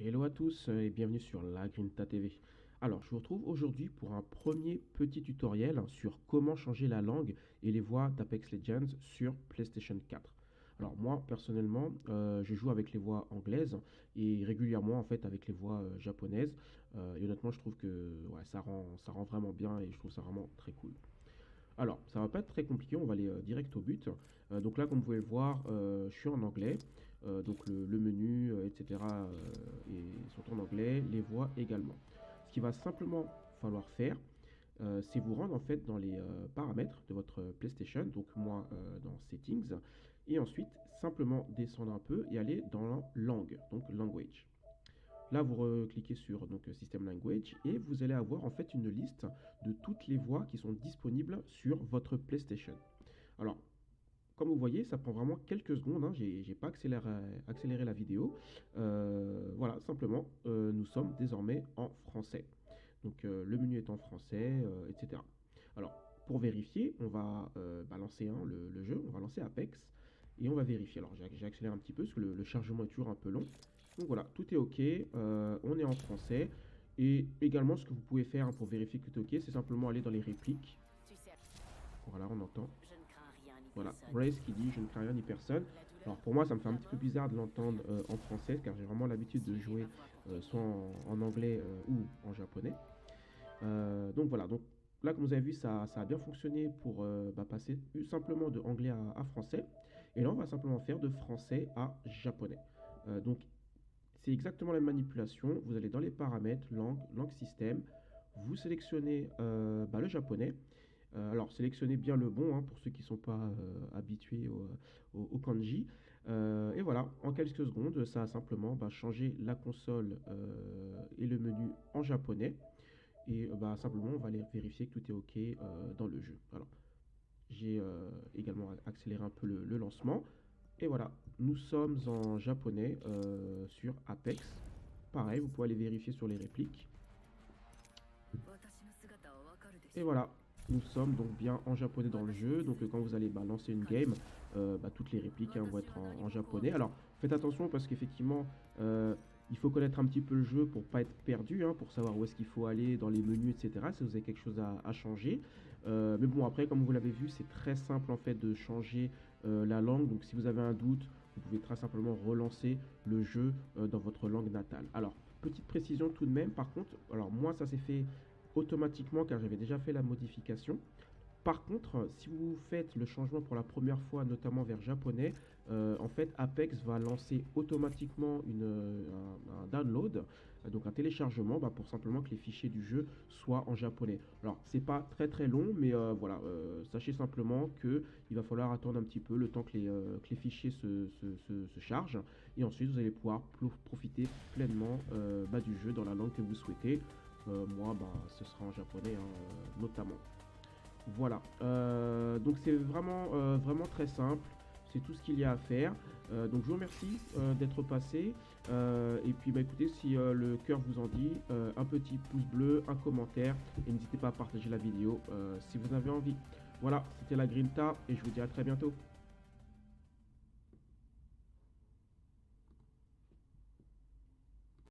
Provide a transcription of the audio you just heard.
Hello à tous et bienvenue sur la Grinta TV. Alors, je vous retrouve aujourd'hui pour un premier petit tutoriel sur comment changer la langue et les voix d'Apex Legends sur PlayStation 4. Alors moi, personnellement, je joue avec les voix anglaises et régulièrement en fait avec les voix japonaises. Et honnêtement, je trouve que ouais, ça rend vraiment bien et je trouve ça vraiment très cool. Alors, ça va pas être très compliqué, on va aller direct au but. Donc là, comme vous pouvez le voir, je suis en anglais. Donc le menu, etc. sont en anglais, les voix également. Ce qu'il va simplement falloir faire, c'est vous rendre en fait dans les paramètres de votre PlayStation, donc moi dans Settings, et ensuite simplement descendre un peu et aller dans la langue, donc Language. Là, vous cliquez sur donc, System Language et vous allez avoir en fait une liste de toutes les voix qui sont disponibles sur votre PlayStation. Alors, comme vous voyez, ça prend vraiment quelques secondes, hein, j'ai pas accéléré la vidéo. Voilà, simplement, nous sommes désormais en français. Donc le menu est en français, etc. Alors, pour vérifier, on va lancer le jeu, on va lancer Apex et on va vérifier. Alors, j'ai accéléré un petit peu parce que le chargement est toujours un peu long. Donc voilà, tout est OK, on est en français. Et également, ce que vous pouvez faire pour vérifier que tout est OK, c'est simplement aller dans les répliques. Voilà, on entend. Voilà, Brace qui dit je ne crains rien ni personne. Alors pour moi, ça me fait un petit peu bizarre de l'entendre en français car j'ai vraiment l'habitude de jouer soit en anglais ou en japonais. Donc voilà, donc là comme vous avez vu, ça a bien fonctionné pour passer simplement de anglais à français. Et là, on va simplement faire de français à japonais. Donc c'est exactement la même manipulation. Vous allez dans les paramètres, langue système, vous sélectionnez le japonais. Alors, sélectionnez bien le bon hein, pour ceux qui ne sont pas habitués au kanji. Et voilà, en quelques secondes, ça a simplement changé la console et le menu en japonais. Et simplement, on va aller vérifier que tout est OK dans le jeu. Alors, j'ai également accéléré un peu le lancement. Et voilà, nous sommes en japonais sur Apex. Pareil, vous pouvez aller vérifier sur les répliques. Et voilà, nous sommes donc bien en japonais dans le jeu. Donc quand vous allez lancer une game, toutes les répliques hein, vont être en japonais. Alors faites attention parce qu'effectivement, il faut connaître un petit peu le jeu pour pas être perdu, hein, pour savoir où est-ce qu'il faut aller dans les menus, etc. Si vous avez quelque chose à changer. Mais bon, après, comme vous l'avez vu, c'est très simple en fait de changer la langue. Donc si vous avez un doute, vous pouvez très simplement relancer le jeu dans votre langue natale. Alors, petite précision tout de même, par contre, alors moi ça s'est fait automatiquement car j'avais déjà fait la modification. Par contre, si vous faites le changement pour la première fois, notamment vers japonais, en fait, Apex va lancer automatiquement un download, donc un téléchargement, pour simplement que les fichiers du jeu soient en japonais. Alors, c'est pas très très long, mais voilà, sachez simplement que il va falloir attendre un petit peu le temps que les fichiers se chargent, et ensuite vous allez pouvoir profiter pleinement du jeu dans la langue que vous souhaitez. Moi, ce sera en japonais, hein, notamment. Voilà, donc c'est vraiment très simple, c'est tout ce qu'il y a à faire. Donc je vous remercie d'être passé. Et puis écoutez, si le cœur vous en dit, un petit pouce bleu, un commentaire, et n'hésitez pas à partager la vidéo si vous en avez envie. Voilà, c'était la Grinta et je vous dis à très bientôt.